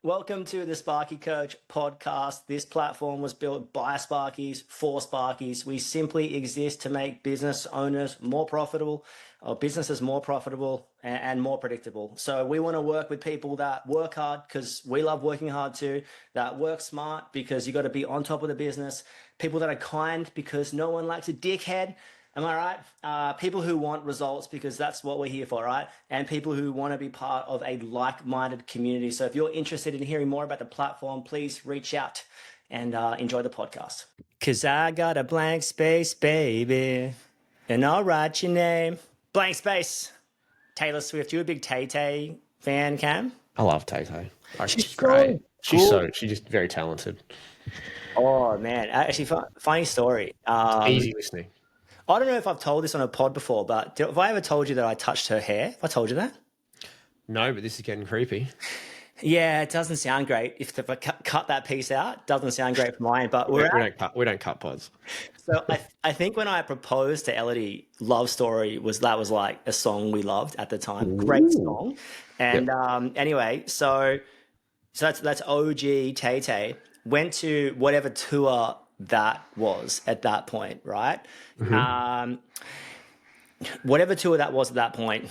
Welcome to the Sparky Coach podcast. This platform was built by Sparkies for Sparkies. We simply exist to make business owners more profitable, or businesses more profitable and more predictable. So we want to work with people that work hard because we love working hard too, that work smart because you got to be on top of the business, people that are kind because no one likes a dickhead. Am I right? People who want results because that's what we're here for, right? And people who want to be part of a like-minded community. So if you're interested in hearing more about the platform, please reach out and enjoy the podcast. Cause I got a blank space, baby, and I'll write your name. Blank space. Taylor Swift. You a big Tay-Tay fan, Cam? I love Tay-Tay. She's great. So She's just very talented. Oh man, actually, funny story. Easy listening. I don't know if I've told this on a pod before, but have I ever told you that I touched her hair? Have I told you that? No, but this is getting creepy. Yeah, it doesn't sound great. If I cut that piece out, it doesn't sound great for mine. But we don't cut pods. So I think when I proposed to Elodie, "Love Story" was like a song we loved at the time. Ooh. Great song. And anyway, so that's OG Tay Tay. Went to whatever tour that was at that point, right? Mm-hmm. Whatever tour that was at that point,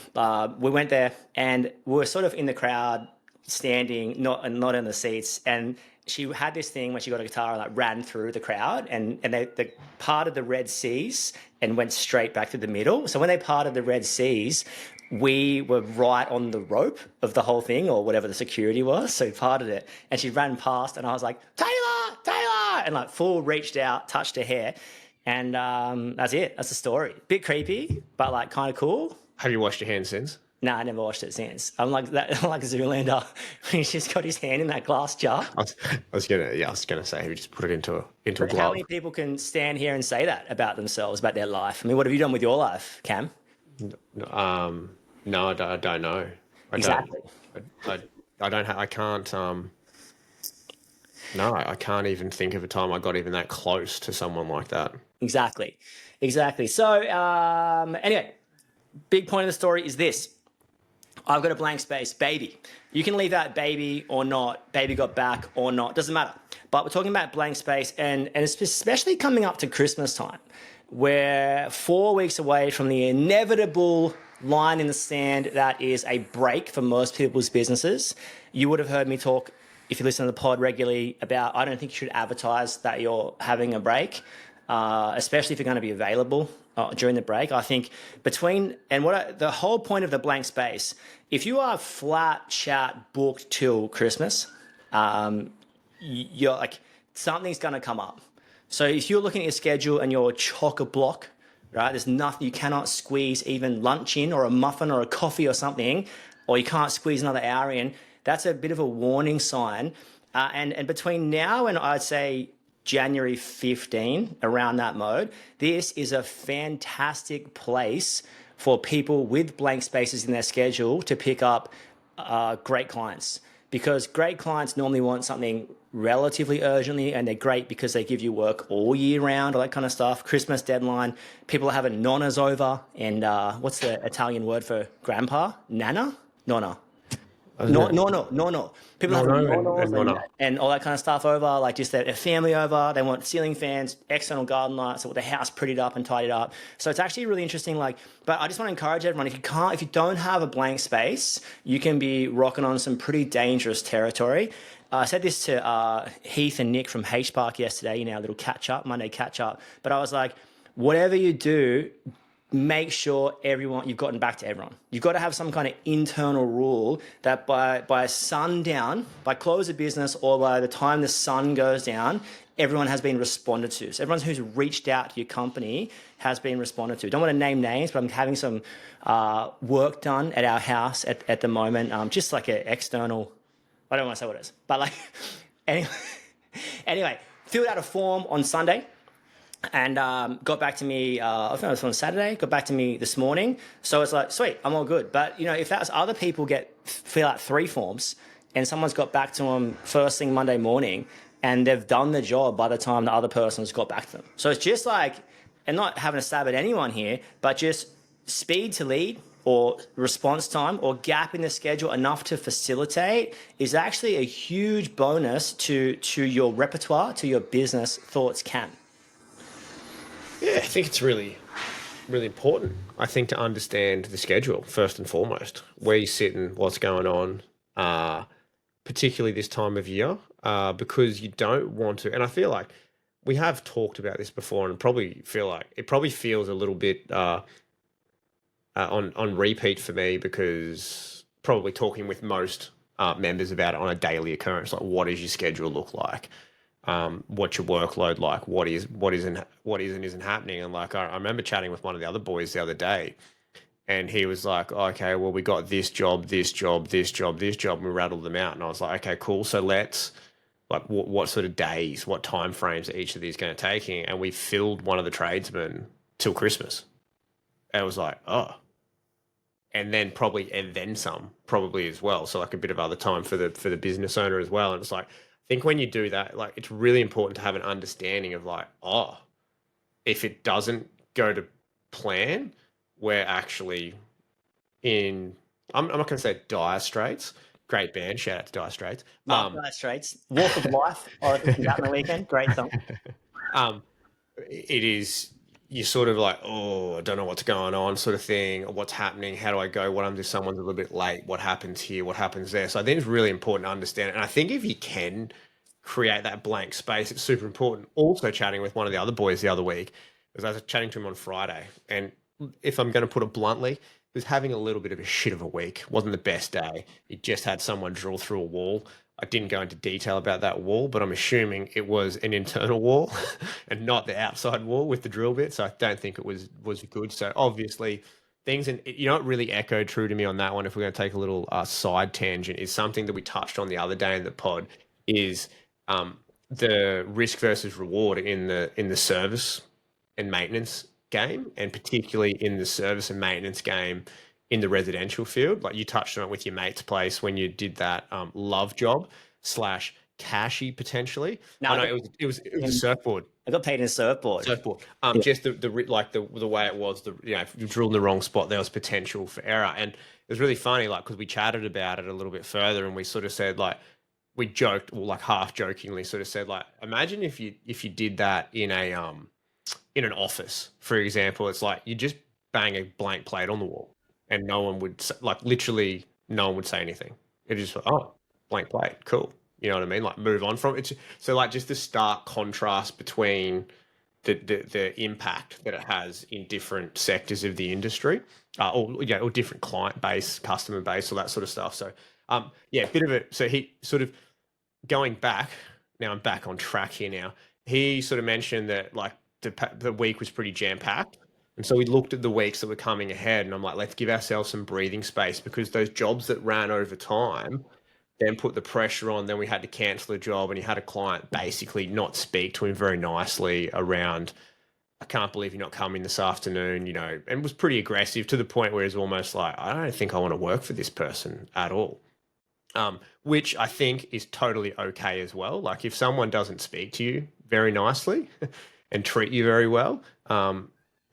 we went there and we were sort of in the crowd, standing, not in the seats. And she had this thing when she got a guitar and like ran through the crowd, and they parted the Red Seas and went straight back to the middle. So when they parted the Red Seas, we were right on the rope of the whole thing, or whatever the security was. So we parted it, and she ran past, and I was like, Taylor, and like full reached out, touched her hair, and that's it. That's the story. Bit creepy, but like kind of cool. Have you washed your hands since? No, I never washed it since. I'm like that. I'm like Zoolander when he's just got his hand in that glass jar. I was gonna say, have you just put it into a glove? How many people can stand here and say that about themselves, about their life? I mean, what have you done with your life, Cam? No, I don't know. Exactly. I can't. No, I can't even think of a time I got even that close to someone like that. Exactly. So anyway, big point of the story is this. I've got a blank space, baby. You can leave out baby or not, baby got back or not, doesn't matter. But we're talking about blank space, and it's especially coming up to Christmas time. We're 4 weeks away from the inevitable line in the sand that is a break for most people's businesses. You would have heard me talk, if you listen to the pod regularly, about I don't think you should advertise that you're having a break, especially if you're going to be available during the break. I think the whole point of the blank space, if you are flat chat booked till Christmas, you're like, something's going to come up. So if you're looking at your schedule and you're chock-a-block, right, there's nothing, you cannot squeeze even lunch in or a muffin or a coffee or something, or you can't squeeze another hour in, that's a bit of a warning sign. And between now and I'd say January 15, around that mode, this is a fantastic place for people with blank spaces in their schedule to pick up great clients. Because great clients normally want something relatively urgently, and they're great because they give you work all year round, all that kind of stuff. Christmas deadline, people are having nonnas over, and what's the Italian word for grandpa? Nana? Nonna. No. People have nonnos and all that kind of stuff over, like just their family over. They want ceiling fans, external garden lights, or the house prettied up and tidied up. So it's actually really interesting. But I just want to encourage everyone: if you don't have a blank space, you can be rocking on some pretty dangerous territory. I said this to Heath and Nick from H-Park yesterday, a little Monday catch up. But I was like, whatever you do, make sure you've gotten back to everyone. You've got to have some kind of internal rule that by sundown, by close of business, or by the time the sun goes down, everyone has been responded to. So everyone who's reached out to your company has been responded to. Don't want to name names, but I'm having some work done at our house at the moment, just like an external, I don't want to say what it is, but like, anyway, filled out a form on Sunday. And got back to me, I think it was on Saturday, got back to me this morning. So it's like, sweet, I'm all good. But, if that's other people fill out 3 forms and someone's got back to them first thing Monday morning and they've done the job by the time the other person's got back to them. So it's just like, and not having a stab at anyone here, but just speed to lead, or response time or gap in the schedule enough to facilitate is actually a huge bonus to your repertoire, to your business. Thoughts, Cam? Yeah, I think it's really, really important. I think to understand the schedule first and foremost, where you're sitting, what's going on, particularly this time of year, because you don't want to. And I feel like we have talked about this before, and probably feel like it probably feels a little bit on repeat for me because probably talking with most members about it on a daily occurrence, like what does your schedule look like? What's your workload like? What isn't happening? And like I remember chatting with one of the other boys the other day, and he was like, "Okay, well we got this job, this job, this job, this job," and we rattled them out. And I was like, "Okay, cool. So let's like what sort of days, what time frames are each of these going to taking?" And we filled one of the tradesmen till Christmas. And it was like, oh, and then some probably as well. So like a bit of other time for the business owner as well. And it's like I think when you do that, like it's really important to have an understanding of like, oh, if it doesn't go to plan, we're actually in. I'm not going to say dire straits. Great band, shout out to Dire Straits. Love Dire Straits. Walk of Life. I listened to that on the weekend. Great song. It is you're sort of like, oh, I don't know what's going on, sort of thing. What's happening? How do I go? What happens if someone's a little bit late? What happens here? What happens there? So I think it's really important to understand it. And I think if you can create that blank space, it's super important. Also, chatting with one of the other boys the other week, because I was chatting to him on Friday, and if I'm going to put it bluntly, he was having a little bit of a shit of a week. Wasn't the best day. He just had someone drill through a wall. I didn't go into detail about that wall, but I'm assuming it was an internal wall and not the outside wall with the drill bit. So I don't think it was good. So obviously things, and you know, it really echoed true to me on that one. If we're going to take a little side tangent, is something that we touched on the other day in the pod is the risk versus reward in the service and maintenance game, and particularly in the service and maintenance game in the residential field. Like you touched on it with your mate's place when you did that love job slash cashy potentially. No, It was a surfboard. I got paid in a surfboard. Just the way it was, if you drilled in the wrong spot, there was potential for error. And it was really funny, like, because we chatted about it a little bit further, and we sort of said, like, we joked, or like half jokingly sort of said, like, imagine if you did that in an office, for example. It's like you just bang a blank plate on the wall and no one would literally no one would say anything. It just, oh, blank plate, cool. You know what I mean? Like move on from it. So like just the stark contrast between the impact that it has in different sectors of the industry, or different client base, customer base, all that sort of stuff. So a bit of it. So he sort of going back. Now I'm back on track here. Now he sort of mentioned that like the week was pretty jam packed. And so we looked at the weeks that were coming ahead, and I'm like, let's give ourselves some breathing space, because those jobs that ran over time then put the pressure on. Then we had to cancel a job, and he had a client basically not speak to him very nicely around, I can't believe you're not coming this afternoon, and was pretty aggressive to the point where he's almost like, I don't think I want to work for this person at all. Which I think is totally okay as well. Like if someone doesn't speak to you very nicely and treat you very well,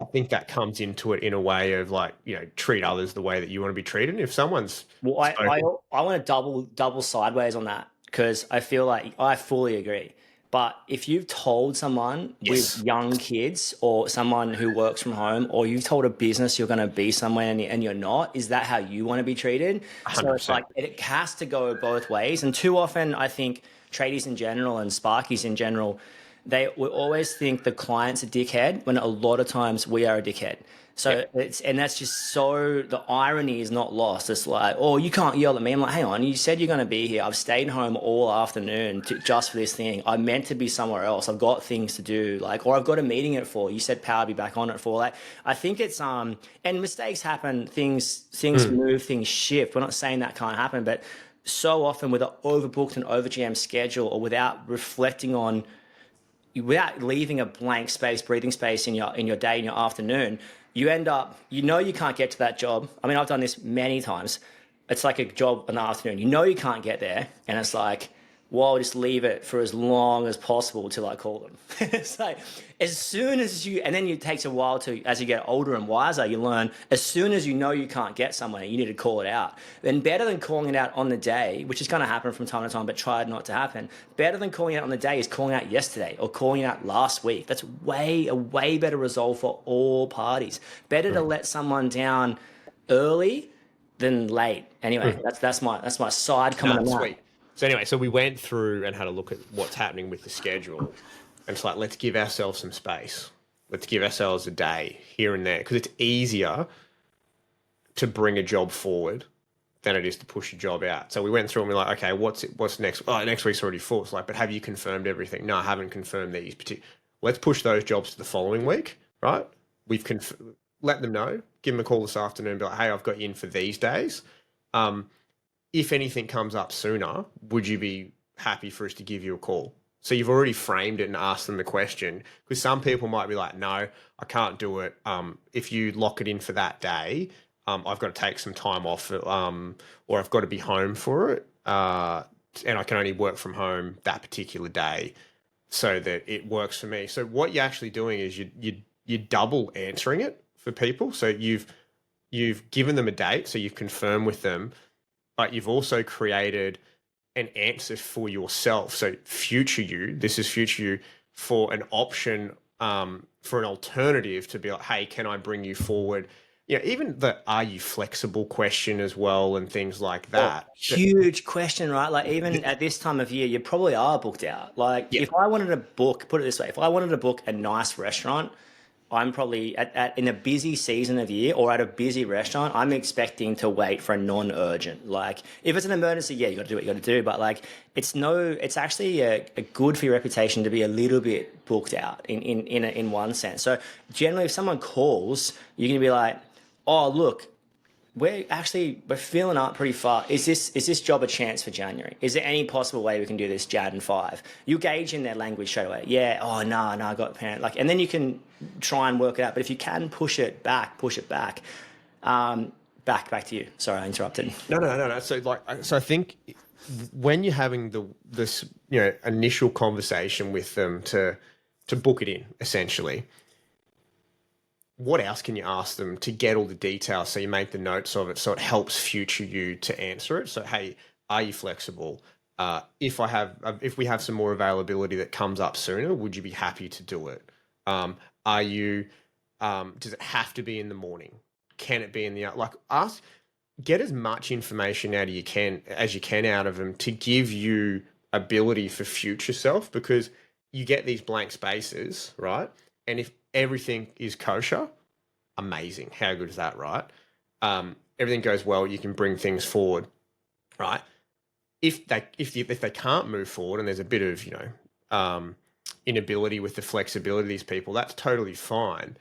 I think that comes into it in a way of like, treat others the way that you want to be treated. If someone's I want to double sideways on that, because I feel like I fully agree. But if you've told someone with young kids, or someone who works from home, or you've told a business you're going to be somewhere and you're not, is that how you want to be treated? 100%. So it's like it has to go both ways. And too often, I think tradies in general and Sparkies in general, they will always think the client's a dickhead, when a lot of times we are a dickhead. So that's just so, the irony is not lost. It's like, oh, you can't yell at me. I'm like, hang on, you said you're going to be here. I've stayed home all afternoon just for this thing. I'm meant to be somewhere else. I've got things to do, or I've got a meeting at 4. You said power, be back on at 4. I think it's and mistakes happen. Things move, things shift. We're not saying that can't happen, but so often with an overbooked and overjammed schedule, or without reflecting on, without leaving a blank space, breathing space in your day, in your afternoon, you end up, you can't get to that job. I mean, I've done this many times. It's like a job in the afternoon. You can't get there. And it's like, well, I'll just leave it for as long as possible till I call them. It's like as soon as you, and then it takes a while to, as you get older and wiser, you learn as soon as you know you can't get somewhere, you need to call it out. Then better than calling it out on the day, which is going to happen from time to time, but try not to happen. Better than calling it out on the day is calling out yesterday or calling it out last week. That's a way better result for all parties. Better to let someone down early than late. Anyway, that's my side comment on that. Sweet. So anyway, so we went through and had a look at what's happening with the schedule. And it's like, let's give ourselves some space. Let's give ourselves a day here and there. Because it's easier to bring a job forward than it is to push a job out. So we went through and we're like, okay, what's next? Oh, next week's already full. It's like, but have you confirmed everything? No, I haven't confirmed these. Let's push those jobs to the following week, right? Let them know. Give them a call this afternoon. Be like, hey, I've got you in for these days. If anything comes up sooner, would you be happy for us to give you a call? So you've already framed it and asked them the question, because some people might be like, no, I can't do it. If you lock it in for that day, I've got to take some time off, or I've got to be home for it. And I can only work from home that particular day so that it works for me. So what you're actually doing is you double answering it for people. So you've given them a date, so you've confirmed with them, but you've also created an answer for yourself. So future you, this is future you, for an option, for an alternative to be like, hey, can I bring you forward? Even the are you flexible question as well and things like that. Huge question, right? Like even at this time of year, you probably are booked out. Like if I wanted to book, put it this way, if I wanted to book a nice restaurant, I'm probably in a busy season of year or at a busy restaurant, I'm expecting to wait for a non-urgent. Like if it's an emergency, yeah, you got to do what you got to do. But like it's actually a good for your reputation to be a little bit booked out in one sense. So generally, if someone calls, you're gonna be like, oh look, we're filling up pretty far. Is this job a chance for January? Is there any possible way we can do this Jan 5? You gauge in their language straight away. Yeah. Oh no, I got parent. Like, and then you can try and work it out. But if you can push it back. Back to you. Sorry, I interrupted. No. So I think when you're having this initial conversation with them to book it in, essentially, what else can you ask them to get all the details so you make the notes of it so it helps future you to answer it? So, hey, are you flexible? If we have some more availability that comes up sooner, would you be happy to do it? Does it have to be in the morning? Can it be in the, get as much information as you can out of them to give you ability for future self, because you get these blank spaces, right? And if everything is kosher, amazing. How good is that, right? Everything goes well, you can bring things forward, right? If they can't move forward and there's a bit of inability with the flexibility of these people, that's totally fine.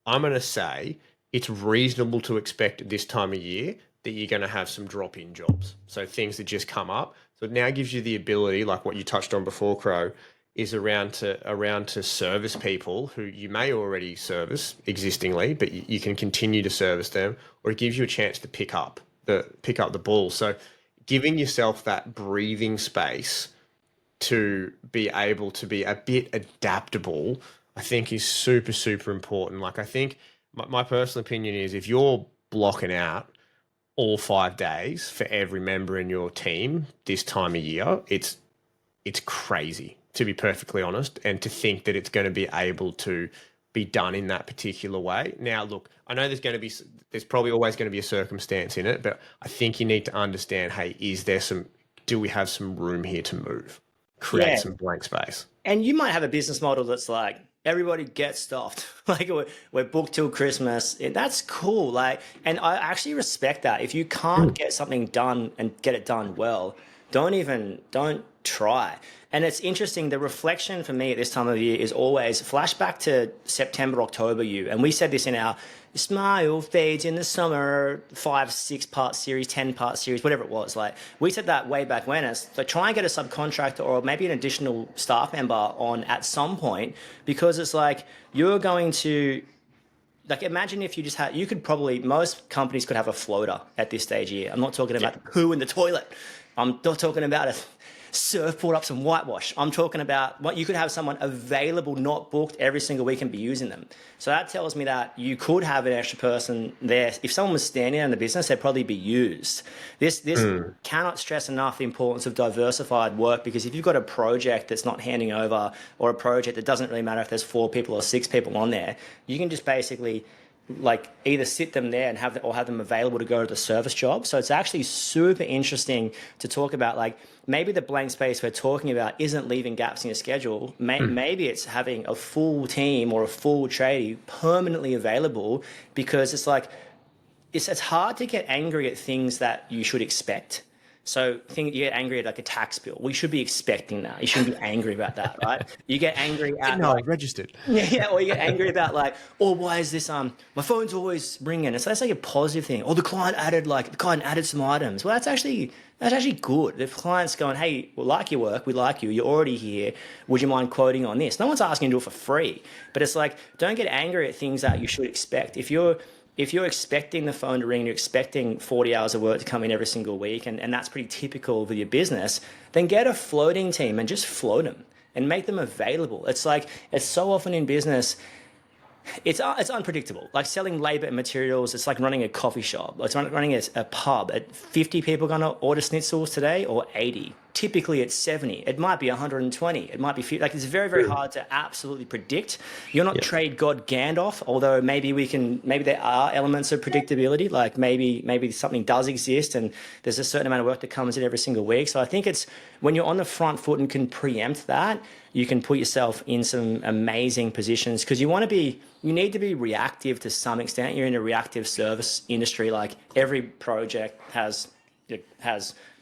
I'm going to say it's reasonable to expect at this time of year that you're going to have some drop-in jobs. So things that just come up. So it now gives you the ability, like what you touched on before, Crow, is around to service people who you may already service existingly, but you can continue to service them, or it gives you a chance to pick up the ball. So giving yourself that breathing space to be able to be a bit adaptable, I think is super, super important. Like I think my personal opinion is if you're blocking out all 5 days for every member in your team this time of year, it's crazy, to be perfectly honest, and to think that it's going to be able to be done in that particular way. Now, look, I know there's probably always going to be a circumstance in it, but I think you need to understand, hey, do we have some room here to move? Create some blank space. And you might have a business model that's like, everybody gets stuffed. Like we're booked till Christmas. That's cool. Like, and I actually respect that. If you can't get something done and get it done well, don't try. And it's interesting, the reflection for me at this time of year is always flashback to September, October you. And we said this in our Smile Fades in the Summer 5-6-part series, 10-part series, whatever it was. Like we said that way back when. So try and get a subcontractor or maybe an additional staff member on at some point, because it's like you're going to, like, imagine if you just had, most companies could have a floater at this stage here. I'm not talking about the poo in the toilet. I'm not talking about surfboard up some whitewash. I'm talking about what you could have someone available, not booked every single week and be using them. So that tells me that you could have an extra person there. If someone was standing in the business, they'd probably be used. This cannot stress enough the importance of diversified work, because if you've got a project that's not handing over, or a project that doesn't really matter if there's 4 people or 6 people on there, you can just basically like either sit them there and have them available to go to the service job. So it's actually super interesting to talk about, like, maybe the blank space we're talking about isn't leaving gaps in your schedule. Maybe it's having a full team or a full tradie permanently available, because it's like, it's hard to get angry at things that you should expect. So you get angry at like a tax bill. We should be expecting that. You shouldn't be angry about that, right? You get angry at registered. Yeah, or you get angry about like, oh, why is this my phone's always ringing. And so that's like a positive thing. Or the client added some items. Well, that's actually good. If client's going, hey, we like your work, we like you, you're already here, would you mind quoting on this? No one's asking you to do it for free. But it's like, don't get angry at things that you should expect. If you're expecting the phone to ring, you're expecting 40 hours of work to come in every single week, and that's pretty typical of your business, then get a floating team and just float them and make them available. It's like, it's so often in business, it's unpredictable. Like selling labor and materials, it's like running a coffee shop. It's running a pub. 50 people going to order schnitzels today, or 80? Typically it's 70. It might be 120. It might be 50. Like, it's very, very hard to absolutely predict. You're not trade god Gandalf, although maybe there are elements of predictability. Like maybe something does exist and there's a certain amount of work that comes in every single week. So I think it's when you're on the front foot and can preempt that, you can put yourself in some amazing positions, because you need to be reactive to some extent. You're in a reactive service industry. Like, every project has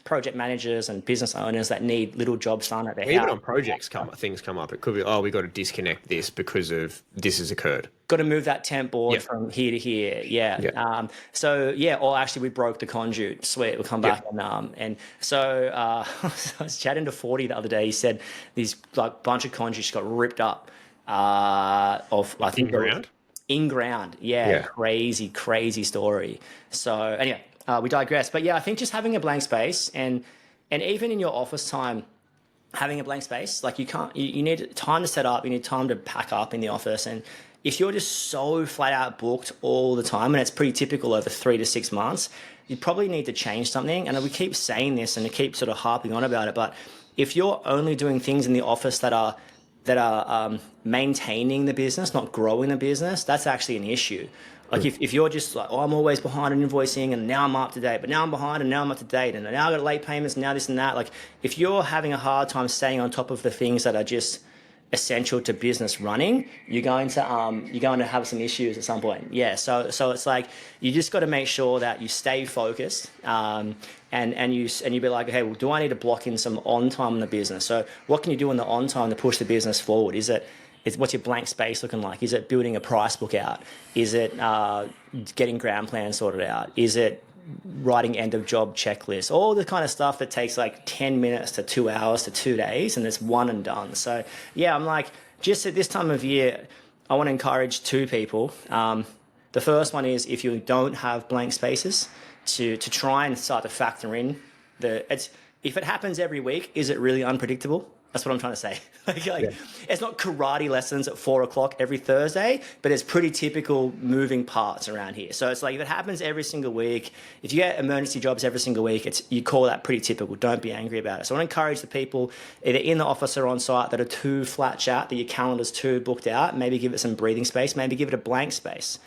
project managers and business owners that need little jobs done at their house. Even on projects, things come up. It could be, we got to disconnect this because of this has occurred. Got to move that temp board from here to here. Yeah. Or actually we broke the conduit. Sweet, we'll come back. And so I was chatting to 40 the other day. He said these like bunch of conduits got ripped up in ground. Yeah. Crazy story. So anyway, we digress. But yeah, I think just having a blank space and even in your office time, having a blank space, like you need time to set up, you need time to pack up in the office. And if you're just so flat out booked all the time, and it's pretty typical over 3 to 6 months, you probably need to change something. And we keep saying this and we keep sort of harping on about it. But if you're only doing things in the office that are maintaining the business, not growing the business, that's actually an issue. Like if you're just like, I'm always behind on invoicing and now I'm up to date, but now I'm behind and now I'm up to date and now I got late payments and now this and that. Like, if you're having a hard time staying on top of the things that are just essential to business running, you're going to have some issues at some point. Yeah. So it's like, you just got to make sure that you stay focused, and you be like, hey, well, do I need to block in some on time in the business? So what can you do in the on time to push the business forward? What's your blank space looking like? Is it building a price book out? Is it getting ground plans sorted out? Is it writing end of job checklists? All the kind of stuff that takes like 10 minutes to 2 hours to 2 days, and it's one and done. So yeah, I'm like, just at this time of year, I want to encourage 2 people. The first one is, if you don't have blank spaces, to try and start to factor in if it happens every week, is it really unpredictable? That's what I'm trying to say. It's not karate lessons at 4:00 every Thursday, but it's pretty typical moving parts around here. So it's like, if it happens every single week, if you get emergency jobs every single week, you call that pretty typical. Don't be angry about it. So I want to encourage the people either in the office or on site that are too flat chat, that your calendar's too booked out, maybe give it some breathing space, maybe give it a blank space.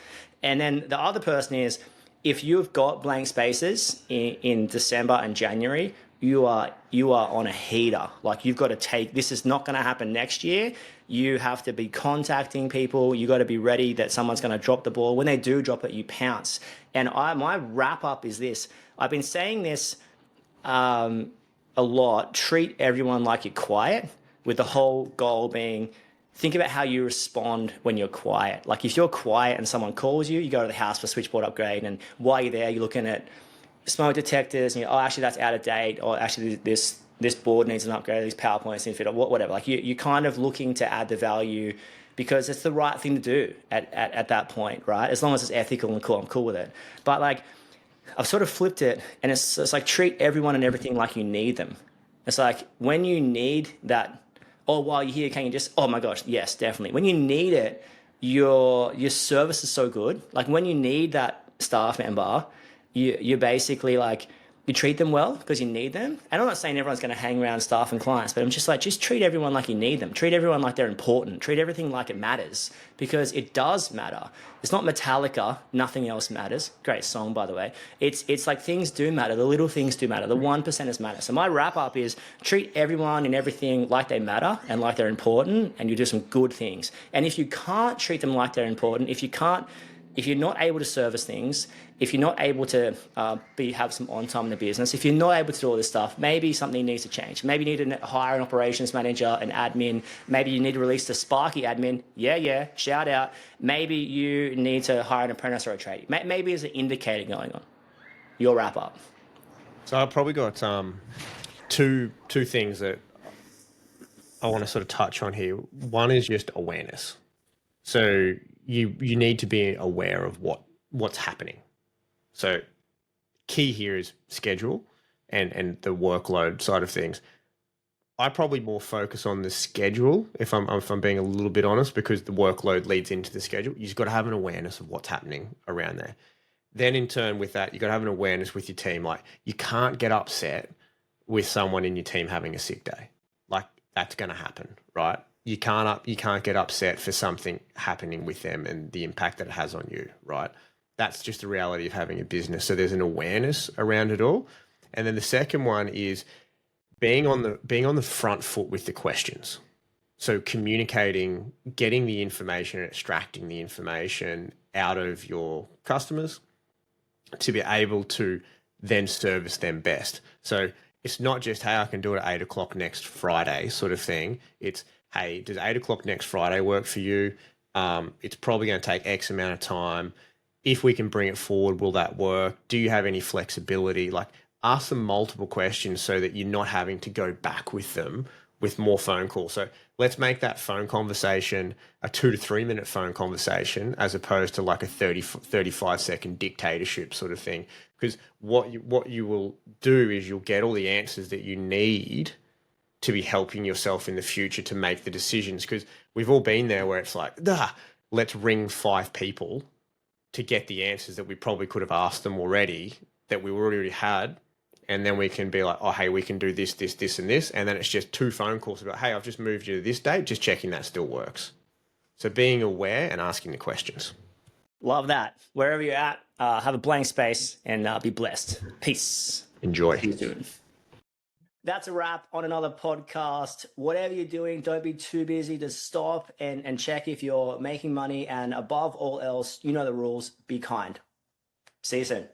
And then the other person is, if you've got blank spaces in December and January, you are on a heater. Like, you've got to this is not going to happen next year. You have to be contacting people. You got to be ready that someone's going to drop the ball. When they do drop it, you pounce. And my wrap up is this. I've been saying this a lot. Treat everyone like you're quiet, with the whole goal being, think about how you respond when you're quiet. Like, if you're quiet and someone calls you, you go to the house for switchboard upgrade, and while you're there, you're looking at smoke detectors, and actually that's out of date, or actually this board needs an upgrade, these PowerPoints need to fit, or whatever. Like, you're kind of looking to add the value because it's the right thing to do at that point, right? As long as it's ethical and cool, I'm cool with it. But like, I've sort of flipped it, and it's like, treat everyone and everything like you need them. It's like when you need that, or while you're here, can you just, oh my gosh, yes, definitely. When you need it, your service is so good. Like when you need that staff member, you're basically like, you treat them well because you need them. And I'm not saying everyone's going to hang around staff and clients, but I'm just like, just treat everyone like you need them. Treat everyone like they're important. Treat everything like it matters, because it does matter. It's not Metallica, nothing else matters. Great song, by the way. It's like things do matter. The little things do matter. The 1%ers matter. So my wrap up is treat everyone and everything like they matter and like they're important, and you do some good things. And if you can't treat them like they're important, if you're not able to service things, if you're not able to have some on time in the business, if you're not able to do all this stuff, maybe something needs to change. Maybe you need to hire an operations manager, an admin. Maybe you need to release the Sparky admin. Yeah, shout out. Maybe you need to hire an apprentice or a tradie. Maybe there's an indicator going on. Your wrap up. So I've probably got two things that I want to sort of touch on here. One is just awareness. So you need to be aware of what's happening. So key here is schedule and the workload side of things. I probably more focus on the schedule if I'm being a little bit honest, because the workload leads into the schedule. You've got to have an awareness of what's happening around there. Then in turn with that, you've got to have an awareness with your team. Like you can't get upset with someone in your team having a sick day. Like that's going to happen, right? You can't get upset for something happening with them and the impact that it has on you, right? That's just the reality of having a business. So there's an awareness around it all. And then the second one is being on the front foot with the questions. So communicating, getting the information and extracting the information out of your customers to be able to then service them best. So it's not just, hey, I can do it at 8 o'clock next Friday sort of thing. It's, hey, does 8 o'clock next Friday work for you? It's probably going to take X amount of time. If we can bring it forward, will that work? Do you have any flexibility? Like ask them multiple questions so that you're not having to go back with them with more phone calls. So let's make that phone conversation a 2 to 3 minute phone conversation as opposed to like a 35-second dictatorship sort of thing. Because what you will do is you'll get all the answers that you need to be helping yourself in the future to make the decisions. Because we've all been there where it's like, let's ring 5 people to get the answers that we probably could have asked them already, that we already had. And then we can be like, oh, hey, we can do this, this, this, and this. And then it's just 2 phone calls about, hey, I've just moved you to this date, just checking that still works. So being aware and asking the questions. Love that. Wherever you're at, have a blank space and be blessed. Peace. Enjoy. That's a wrap on another podcast. Whatever you're doing, don't be too busy to stop and check if you're making money. And above all else, you know the rules, be kind. See you soon.